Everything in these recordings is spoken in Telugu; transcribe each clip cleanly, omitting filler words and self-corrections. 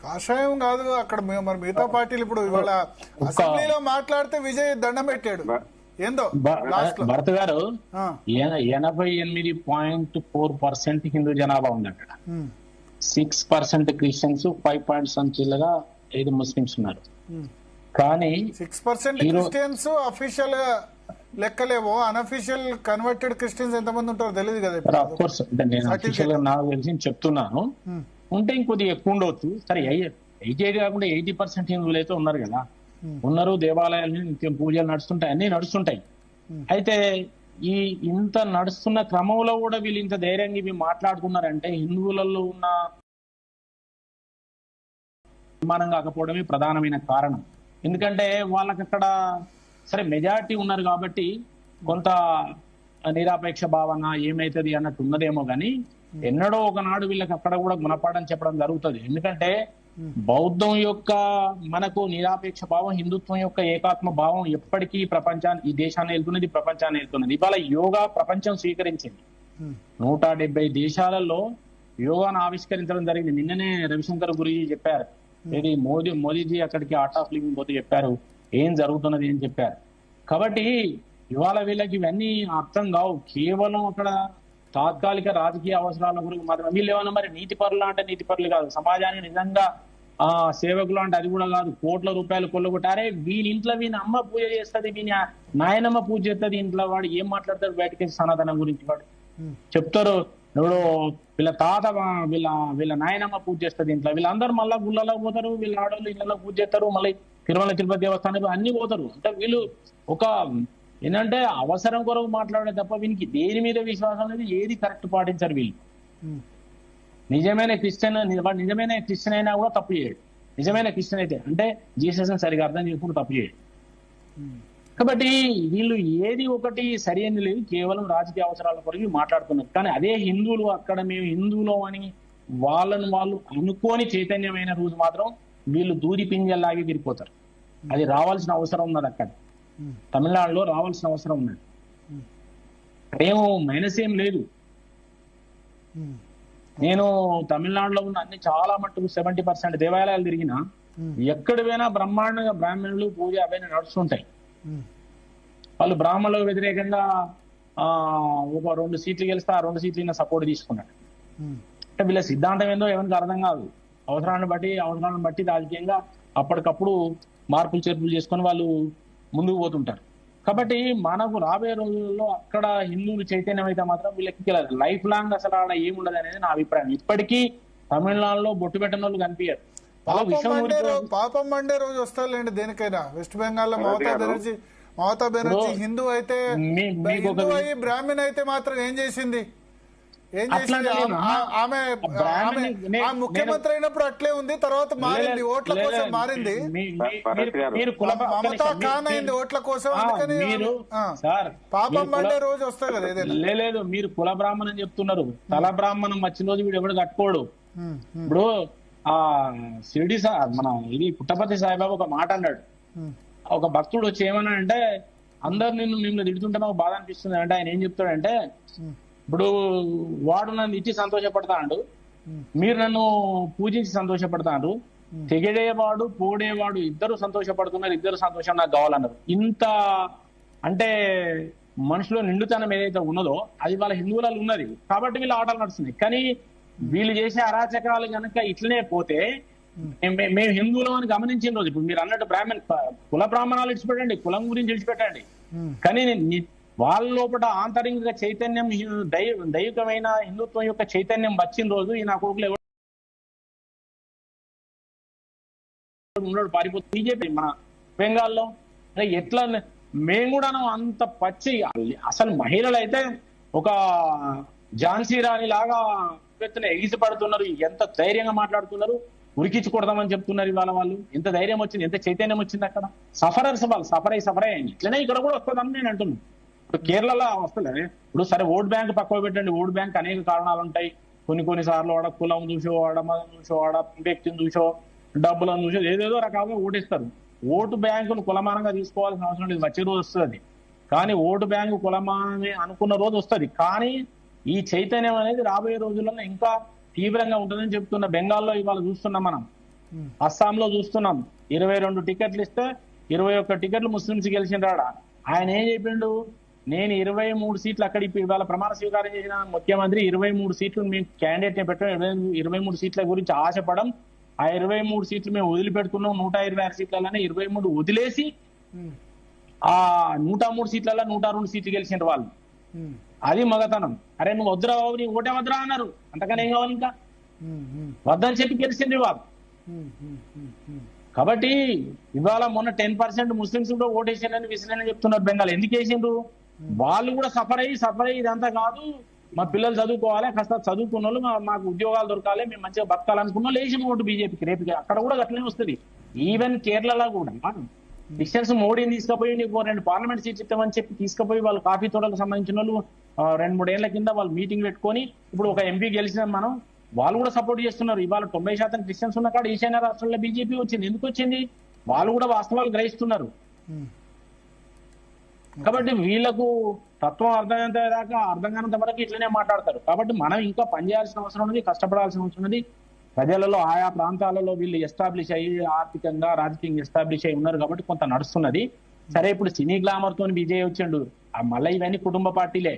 కాషాయం కాదు అక్కడ మరి మిగతా పార్టీలు ఇప్పుడు ఇవాళ అసెంబ్లీలో మాట్లాడితే విజయ్ దండం పెట్టాడు ఏందో భరత్ గారు 88.4% హిందూ జనాభా ఉంది అక్కడ. 6% క్రిస్టియన్స్, 5 5 ముస్లిమ్స్ ఉన్నారు. కానీ 6% క్రిస్టియన్స్ అఫీషియల్ గా లెక్కలేవో, అన్అఫీషియల్ కన్వర్టెడ్ క్రిస్టియన్స్ ఎంతమంది ఉంటారో తెలియదు కదా. అఫ్ కోర్స్ నేను అఫీషియల్ గా నాకు తెలిసి చెప్తున్నాను, ఉంటే ఇంకొద్దిగా ఎక్కువ ఉండవచ్చు. సరే 88 కాకుండా 80% హిందువులు అయితే ఉన్నారు కదా, ఉన్నారు. దేవాలయాలు నిత్యం పూజలు నడుస్తుంటాయి, అన్ని నడుస్తుంటాయి. అయితే ఈ ఇంత నడుస్తున్న క్రమంలో కూడా వీళ్ళు ఇంత ధైర్యంగా ఇవి మాట్లాడుతున్నారంటే హిందువులలో ఉన్న నిర్మాణం కాకపోవడమే ప్రధానమైన కారణం. ఎందుకంటే వాళ్ళకి అక్కడ సరే మెజారిటీ ఉన్నారు కాబట్టి కొంత నిరాపేక్ష భావన ఏమైతుంది అన్నట్టు ఉన్నదేమో కానీ ఎన్నడో ఒకనాడు వీళ్ళకి అక్కడ కూడా గుణపాఠం చెప్పడం జరుగుతుంది. ఎందుకంటే బౌద్ధం యొక్క మనకు నిరాపేక్ష భావం, హిందుత్వం యొక్క ఏకాత్మ భావం ఎప్పటికీ ప్రపంచాన్ని, ఈ దేశాన్ని వెళ్తున్నది, ప్రపంచాన్ని వెళ్తున్నది. ఇవాళ యోగా ప్రపంచం స్వీకరించింది. 170 దేశాలలో యోగాను ఆవిష్కరించడం జరిగింది. నిన్ననే రవిశంకర్ గురుజీ చెప్పారు, ఇది మోదీజీ అక్కడికి ఆర్ట్ ఆఫ్ లివింగ్ పోతే చెప్పారు ఏం జరుగుతున్నది అని చెప్పారు. కాబట్టి ఇవాళ వీళ్ళకి ఇవన్నీ అర్థం కావు. కేవలం అక్కడ తాత్కాలిక రాజకీయ అవసరాల గురించి మాత్రం వీళ్ళు ఏమన్నా మరి నీతి పరులు అంటే నీతి పరులు కాదు, సమాజానికి నిజంగా సేవకులు అంటే అది కూడా కాదు. కోట్ల రూపాయలు కొల్లగొట్టారే, వీని ఇంట్లో వీని అమ్మ పూజ చేస్తుంది, వీని నాయనమ్మ పూజ చేస్తుంది, ఇంట్లో వాడు ఏం మాట్లాడతాడు బయటకి సనాతనం గురించి వాడు చెప్తారు. ఇప్పుడు వీళ్ళ తాత వీళ్ళ నాయనమ్మ పూజ చేస్తుంది ఇంట్లో, వీళ్ళందరూ మళ్ళీ గుళ్ళలో పోతారు, వీళ్ళ ఆడవాళ్ళు ఇళ్ళలో పూజ చేస్తారు, మళ్ళీ తిరుమల తిరుపతి దేవస్థానం అన్ని పోతారు. అంటే వీళ్ళు ఒక ఏంటంటే అవసరం కొరకు మాట్లాడే తప్ప వీనికి దేని మీద విశ్వాసం అనేది ఏది కరెక్ట్ పాటించారు వీళ్ళు. నిజమైన క్రిస్టియన్ అయినా కూడా తప్పు చేయడు. నిజమైన క్రిస్టియన్ అయితే అంటే జీసస్ సరిగా అర్థం చేసుకుంటూ తప్పు చేయడు. కాబట్టి వీళ్ళు ఏది ఒకటి సరి అని లేదు, కేవలం రాజకీయ అవసరాల కొరకు మాట్లాడుతున్నారు. కానీ అదే హిందువులు అక్కడ మేము హిందువులు అని వాళ్ళను వాళ్ళు అనుకోని చైతన్యమైన రోజు మాత్రం వీళ్ళు దూది పింజల్లాగే విరిపోతారు. అది రావాల్సిన అవసరం ఉన్నది. అక్కడ తమిళనాడులో రావాల్సిన అవసరం ఉన్నది. ఏమో మైనస్ ఏం లేదు. నేను తమిళనాడులో ఉన్న అన్ని చాలా మట్టుకు 70% దేవాలయాలు తిరిగినా ఎక్కడ పోయినా బ్రహ్మాండంగా బ్రాహ్మణులు పూజ అవన్నీ నడుస్తుంటాయి. వాళ్ళు బ్రాహ్మణులకు వ్యతిరేకంగా ఒక 2 సీట్లు గెలిస్తే ఆ 2 సీట్లు సపోర్ట్ తీసుకున్నాడు. అంటే వీళ్ళ సిద్ధాంతం ఏందో ఎవరికి అర్థం కాదు. అవసరాన్ని బట్టి రాజకీయంగా అప్పటికప్పుడు మార్పులు చేర్పులు చేసుకొని వాళ్ళు ముందుకు పోతుంటారు. కాబట్టి మనకు రాబోయే రోజుల్లో అక్కడ హిందువులు చైతన్యం అయితే మాత్రం వీళ్ళకి లైఫ్ లాంగ్ అసలు ఆడ ఏముండదు అనేది నా అభిప్రాయం. ఇప్పటికీ తమిళనాడులో బొట్టు పెట్టిన వాళ్ళు కనిపించారు. పాపం మండే రోజు వస్తారులేండి దేనికైనా. వెస్ట్ బెంగాల్లో మమతా బెనర్జీ హిందూ అయితే, బ్రాహ్మణ్ అయితే మాత్రం ఏం చేసింది? ఆమె ముఖ్యమంత్రి అయినప్పుడు అట్లే ఉంది, తర్వాత మారింది, ఓట్ల కోసం మారింది. మమతా ఖాన్ అయింది ఓట్ల కోసం. అందుకని పాపం మండే రోజు వస్తుంది కదా ఏదైనా. లేదు, మీరు కుల బ్రాహ్మణం చెప్తున్నారు. తల బ్రాహ్మణం వచ్చిన రోజు వీడు ఎవడు కట్టుకోడు. ఇప్పుడు షిరిడి మన ఇది పుట్టపర్తి సాయిబాబా ఒక మాట అన్నాడు. ఒక భక్తుడు వచ్చి ఏమన్నా అంటే అందరు నిన్ను తిడుతుంటే మాకు బాధ అనిపిస్తుంది అంటే ఆయన ఏం చెప్తాడంటే, ఇప్పుడు వాడు నన్ను ఇచ్చి సంతోషపడతాడు, మీరు నన్ను పూజించి సంతోషపడతారు, తెగడేవాడు పోడేవాడు ఇద్దరు సంతోషపడుతున్నారు, ఇద్దరు సంతోషం నాకు కావాలన్నారు. ఇంత అంటే మనుషులో నిండుతనం ఏదైతే ఉన్నదో అది వాళ్ళ హిందువులలో ఉన్నది కాబట్టి వీళ్ళ ఆటలు నడుస్తున్నాయి. కానీ వీళ్ళు చేసే అరాచకాలు కనుక ఇట్లనే పోతే మేము హిందువులం అని గమనించిన రోజు, ఇప్పుడు మీరు అన్నట్టు కుల బ్రాహ్మణాలు విడిచిపెట్టండి, కులం గురించి విడిచిపెట్టండి, కానీ వాళ్ళ లోపల ఆంతరిక చైతన్యం, దైవికమైన హిందుత్వం యొక్క చైతన్యం వచ్చిన రోజు ఈ నా కొడుకులు ఉన్నాడు పారిపోతుంది. బీజేపీ మన బెంగాల్లో ఎట్లా మేము కూడా అంత పచ్చి అసలు మహిళలు అయితే ఒక ఝాన్సీ రాణి లాగా ఎగిసి పడుతున్నారు. ఎంత ధైర్యంగా మాట్లాడుతున్నారు, ఉరికించి కొడదామని చెప్తున్నారు. ఇవాళ వాళ్ళు ఎంత ధైర్యం వచ్చింది, ఎంత చైతన్యం వచ్చింది. అక్కడ సఫరర్స్ వాళ్ళు సఫర్ అయ్యి ఇట్లనే ఇక్కడ కూడా వస్తుందని నేను అంటున్నాను. ఇప్పుడు కేరళలో వస్తలేదు. ఇప్పుడు సరే ఓట్ బ్యాంక్ పక్కన పెట్టండి, ఓట్ బ్యాంక్ అనేక కారణాలు ఉంటాయి. కొన్ని సార్లు వాడ కులం చూసో, వాడ మతం చూసో, వాడ వ్యక్తిని చూసో, డబ్బులను చూసో ఏదేదో రకాలుగా ఓటేస్తారు. ఓటు బ్యాంకును కులమానంగా తీసుకోవాల్సిన అవసరం లేదు, వచ్చే రోజు వస్తుంది. కానీ ఓటు బ్యాంకు కులమానమే అనుకున్న రోజు వస్తుంది. కానీ ఈ చైతన్యం అనేది రాబోయే రోజుల్లో ఇంకా తీవ్రంగా ఉంటుందని చెప్తున్న బెంగాల్లో ఇవాళ చూస్తున్నాం మనం. అస్సాంలో చూస్తున్నాం 22 టికెట్లు ఇస్తే 21 టికెట్లు ముస్లింస్ గెలిచిండ్రాడ. ఆయన ఏం చెప్పిండు, నేను 23 సీట్లు అక్కడ ఇవాళ ప్రమాణ స్వీకారం చేసిన ముఖ్యమంత్రి 23 సీట్లు మేము క్యాండిడేట్ ని పెట్టడం, 23 సీట్ల గురించి ఆశపడం, ఆ 23 సీట్లు మేము వదిలిపెడుతున్నాం, 126 సీట్లలోనే 23 వదిలేసి ఆ 103 సీట్లలో 102 సీట్లు గెలిచిండ్రు వాళ్ళు. అది మగతనం. అరే నువ్వు వద్దురా బాబు, నీ ఓటే వద్దురా అన్నారు, అంతకనే ఏం కావాలి ఇంకా, వద్దని చెప్పి గెలిచిండ్రు వాళ్ళు. కాబట్టి ఇవాళ మొన్న 10% ముస్లింస్ కూడా ఓటేసిండ్రని విసిరని చెప్తున్నారు బెంగాల్. ఎందుకు వేసిండ్రు? వాళ్ళు కూడా సఫర్ అయ్యి ఇదంతా కాదు, మా పిల్లలు చదువుకోవాలి, కాస్త చదువుకున్న వాళ్ళు మాకు ఉద్యోగాలు దొరకాలి, మేము మంచిగా బతకాలనుకున్న వాళ్ళు వేసిన ఓటు బీజేపీకి. రేపు అక్కడ కూడా అట్లనే వస్తుంది. ఈవెన్ కేరళలో కూడా డిస్టెన్స్ మోడీని తీసుకుపోయి నీకు 2 పార్లమెంట్ సీట్స్ ఇస్తామని చెప్పి తీసుకుపోయి వాళ్ళు కాఫీ తోటలకు సంబంధించిన వాళ్ళు 2-3 ఏళ్ల కింద వాళ్ళు మీటింగ్ పెట్టుకొని ఇప్పుడు ఒక ఎంపీ గెలిచినాం మనం, వాళ్ళు కూడా సపోర్ట్ చేస్తున్నారు. ఇవాళ 90% క్రిస్టియన్స్ ఉన్న కాడ ఈశాన్య రాష్ట్రాల్లో బీజేపీ వచ్చింది. ఎందుకు వచ్చింది? వాళ్ళు కూడా వాస్తవాలు గ్రహిస్తున్నారు. కాబట్టి వీళ్లకు తత్వం అర్థమైనంత దాకా అర్థం కానంత వరకు ఇట్లనే మాట్లాడతారు. కాబట్టి మనం ఇంకా పనిచేయాల్సిన అవసరం ఉంది, కష్టపడాల్సిన అవసరం ఉంది. ప్రజలలో ఆయా ప్రాంతాలలో వీళ్ళు ఎస్టాబ్లిష్ అయ్యి ఆర్థికంగా రాజకీయంగా ఎస్టాబ్లిష్ అయ్యి ఉన్నారు కాబట్టి కొంత నడుస్తున్నది. సరే, ఇప్పుడు సినీ గ్లామర్ తోని విజయ్ వచ్చిండు, మళ్ళీ ఇవన్నీ కుటుంబ పార్టీలే,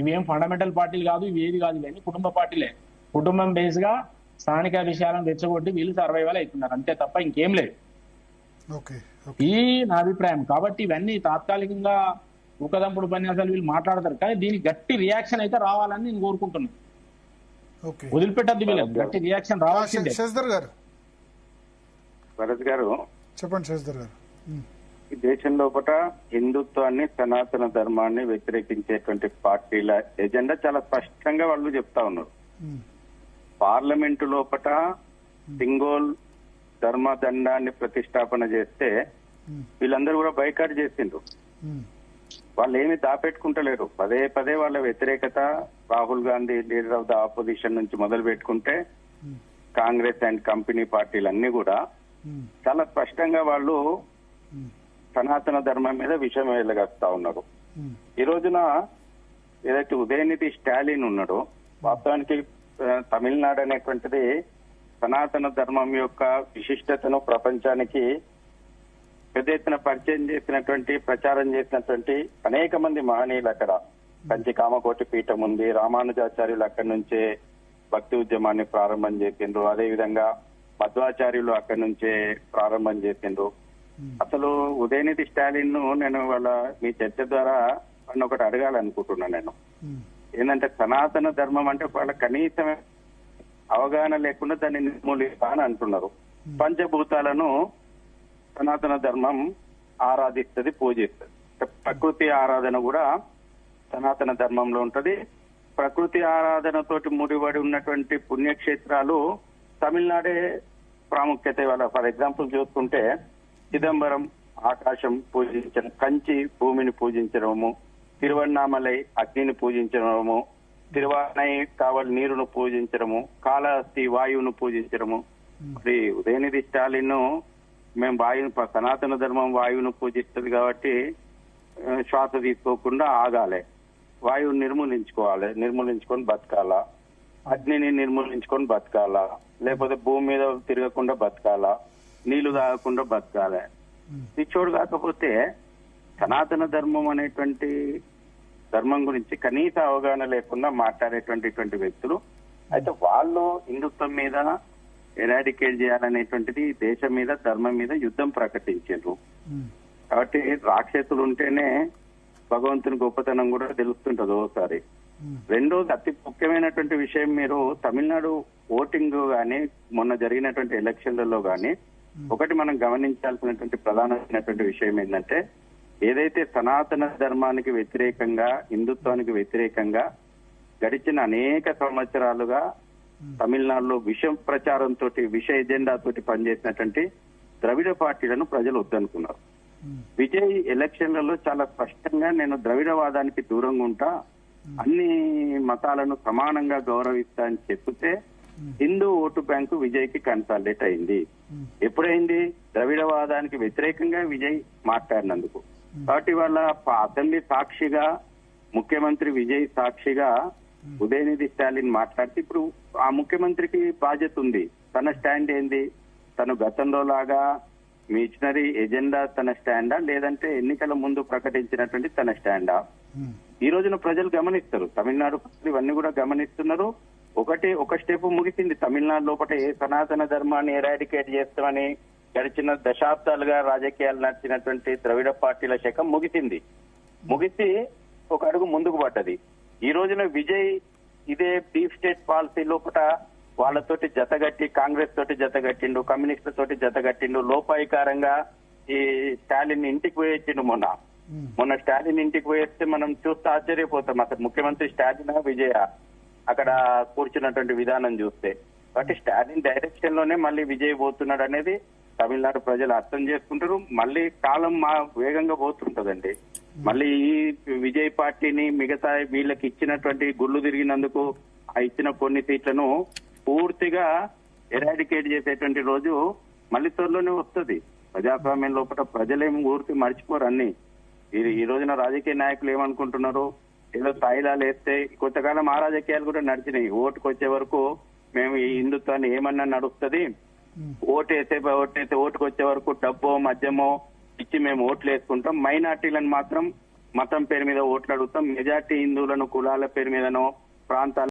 ఇవేం ఫండమెంటల్ పార్టీలు కాదు, ఇవి ఏది కాదు, ఇవన్నీ కుటుంబ పార్టీలే. కుటుంబం బేస్ గా స్థానిక విషయాలను రెచ్చగొట్టి వీళ్ళు సర్వైవల్ అవుతున్నారు, అంతే తప్ప ఇంకేం లేదు. ఈ నా అభిప్రాయం. కాబట్టి ఇవన్నీ తాత్కాలికంగా ఊకదంపుడు ఉపన్యాసాలు వీళ్ళు మాట్లాడతారు, కానీ దీనికి గట్టి రియాక్షన్ అయితే రావాలని నేను కోరుకుంటున్నాను. వదిలిపెట్టద్దు వీళ్ళకి, గట్టి రియాక్షన్ రావాల్సిందే. శశిధర్ గారు భరత్ గారు చెప్పండి. శశిధర్ గారు, ఈ దేశం లోపల హిందుత్వాన్ని, సనాతన ధర్మాన్ని వ్యతిరేకించేటువంటి పార్టీల ఎజెండా చాలా స్పష్టంగా వాళ్ళు చెప్తా ఉన్నారు. పార్లమెంటు లోపల సింగోల్ ధర్మదండాన్ని ప్రతిష్టాపన చేస్తే వీళ్ళందరూ కూడా బైకాట్ చేసిండ్రు. వాళ్ళు ఏమి దాపెట్టుకుంటలేరు. పదే పదే వాళ్ళ వ్యతిరేకత Rahul Gandhi leader of the opposition నుంచి మొదలు పెట్టుకుంటే కాంగ్రెస్ అండ్ కంపెనీ పార్టీలన్నీ కూడా చాలా స్పష్టంగా వాళ్ళు సనాతన ధర్మం మీద విషయం వెళ్లగస్తా ఉన్నారు. ఈ రోజున ఏదైతే ఉదయనిధి స్టాలిన్ ఉన్నాడో, వాస్తవానికి తమిళనాడు అనేటువంటిది సనాతన ధర్మం యొక్క విశిష్టతను ప్రపంచానికి పెద్ద ఎత్తున పరిచయం చేసినటువంటి, ప్రచారం చేసినటువంటి అనేక మంది మహనీయులు అక్కడ. కంచి కామకోటి పీఠం ఉంది, రామానుజాచార్యులు అక్కడి నుంచే భక్తి ఉద్యమాన్ని ప్రారంభం చేసిండ్రు, అదేవిధంగా మధ్వాచార్యులు అక్కడి నుంచే ప్రారంభం చేసిండ్రు. అసలు ఉదయనిధి స్టాలిన్ ను నేను వాళ్ళ మీ చర్చ ద్వారా వాళ్ళని ఒకటి అడగాలనుకుంటున్నాను. నేను ఏంటంటే సనాతన ధర్మం అంటే వాళ్ళ కనీసం అవగాహన లేకుండా దాన్ని నిర్మూలిస్తా అని అంటున్నారు. పంచభూతాలను సనాతన ధర్మం ఆరాధిస్తుంది, పూజిస్తుంది. ప్రకృతి ఆరాధన కూడా సనాతన ధర్మంలో ఉంటది. ప్రకృతి ఆరాధనతోటి ముడిపడి ఉన్నటువంటి పుణ్యక్షేత్రాలు తమిళనాడే ప్రాముఖ్యత. ఇవాళ ఫర్ ఎగ్జాంపుల్ చూసుకుంటే చిదంబరం ఆకాశం పూజించడం, కంచి భూమిని పూజించడము, తిరువన్నామలై అగ్నిని పూజించడము, తిరువానై కావలి నీరును పూజించడము, కాళహస్తి వాయువును పూజించడము. మరి ఉదయనిధి స్టాలిన్ మేము వాయువు, సనాతన ధర్మం వాయువును పూజిస్తుంది కాబట్టి శ్వాస తీసుకోకుండా ఆగాలి, వాయువుని నిర్మూలించుకొని బతకాలా, అగ్నిని నిర్మూలించుకొని బతకాలా, లేకపోతే భూమి మీద తిరగకుండా బతకాలా, నీళ్లు తాగకుండా బతకాలి. పిచ్చోడు కాకపోతే సనాతన ధర్మం అనేటువంటి ధర్మం గురించి కనీస అవగాహన లేకుండా మాట్లాడేటువంటి వ్యక్తులు. అయితే వాళ్ళు హిందుత్వం మీద ఎరాడికేట్ చేయాలనేటువంటిది దేశం మీద, ధర్మం మీద యుద్ధం ప్రకటించారు. కాబట్టి రాక్షసులు ఉంటేనే భగవంతుని గొప్పతనం కూడా తెలుస్తుంటది ఒకసారి. రెండోది అతి ముఖ్యమైనటువంటి విషయం, మీరు తమిళనాడు ఓటింగ్ గానీ మొన్న జరిగినటువంటి ఎలక్షన్లలో గానీ ఒకటి మనం గమనించాల్సినటువంటి ప్రధానమైనటువంటి విషయం ఏంటంటే, ఏదైతే సనాతన ధర్మానికి వ్యతిరేకంగా, హిందుత్వానికి వ్యతిరేకంగా గడిచిన అనేక సంవత్సరాలుగా తమిళనాడులో విష ప్రచారంతో, విష ఎజెండా తోటి పనిచేసినటువంటి ద్రవిడ పార్టీలను ప్రజలు వద్దనుకున్నారు. విజయ్ ఎలక్షన్లలో చాలా స్పష్టంగా నేను ద్రవిడవాదానికి దూరంగా ఉంటా, అన్ని మతాలను సమానంగా గౌరవిస్తా అని చెప్తే హిందూ ఓటు బ్యాంకు విజయ్ కి కన్సాలిడేట్ అయింది. ఎప్పుడైంది? ద్రవిడవాదానికి వ్యతిరేకంగా విజయ్ మాట్లాడినందుకు. కాబట్టి వాళ్ళ అసెంబ్లీ సాక్షిగా, ముఖ్యమంత్రి విజయ్ సాక్షిగా ఉదయనిధి స్టాలిన్ మాట్లాడితే ఇప్పుడు ఆ ముఖ్యమంత్రికి బాధ్యత ఉంది. తన స్టాండ్ ఏంది? తను గతంలో లాగా మిషనరీ ఎజెండా తన స్టాండా, లేదంటే ఎన్నికల ముందు ప్రకటించినటువంటి తన స్టాండా? ఈ రోజున ప్రజలు గమనిస్తారు, తమిళనాడు ప్రజలు ఇవన్నీ కూడా గమనిస్తున్నారు. ఒక స్టెప్ ముగిసింది. తమిళనాడు లోపల ఏ సనాతన ధర్మాన్ని ఎరాడికేట్ చేస్తామని గడిచిన దశాబ్దాలుగా రాజకీయాలు నడిచినటువంటి ద్రవిడ పార్టీల శకం ముగిసి ఒక అడుగు ముందుకు పడ్డది. ఈ రోజున విజయ్ ఇదే డీప్ స్టేట్ పాలసీ లోపల వాళ్ళతోటి జతగట్టి, కాంగ్రెస్ తోటి జతగట్టిండు, కమ్యూనిస్టుల తోటి జతగట్టిండు. లోపాయికారంగా ఈ స్టాలిన్ ఇంటికి పోయొచ్చిండు. మొన్న స్టాలిన్ ఇంటికి పోయేస్తే మనం చూస్తే ఆశ్చర్యపోతాం, అసలు ముఖ్యమంత్రి స్టాలిన్ విజయ అక్కడ కూర్చున్నటువంటి విధానం చూస్తే. కాబట్టి స్టాలిన్ డైరెక్షన్ లోనే మళ్ళీ విజయ్ పోతున్నాడు అనేది తమిళనాడు ప్రజలు అర్థం చేసుకుంటారు. మళ్ళీ కాలం వేగంగా పోతుంటదండి. మళ్ళీ ఈ విజయ్ పార్టీని మిగతా వీళ్ళకి ఇచ్చినటువంటి గుళ్ళు తిరిగినందుకు ఆ ఇచ్చిన కొన్ని సీట్లను పూర్తిగా ఎరాడికేట్ చేసేటువంటి రోజు మళ్ళీ త్వరలోనే వస్తుంది. ప్రజాస్వామ్యం లోపల ప్రజలేం పూర్తి మర్చిపోరు అన్ని. ఈ రోజున రాజకీయ నాయకులు ఏమనుకుంటున్నారు, ఏదో స్థాయిలాలు వేస్తే కొంతకాలం ఆ రాజకీయాలు కూడా నడిచినాయి. ఓటుకు వచ్చే వరకు మేము ఈ హిందుత్వాన్ని ఏమన్నా నడుస్తుంది, ఓటుకు వచ్చే వరకు డబ్బో మద్యమో ఇచ్చి మేము ఓట్లు వేసుకుంటాం, మైనార్టీలను మాత్రం మతం పేరు మీద ఓట్లు అడుగుతాం, మెజార్టీ హిందువులను కులాల పేరు మీదనో ప్రాంతాల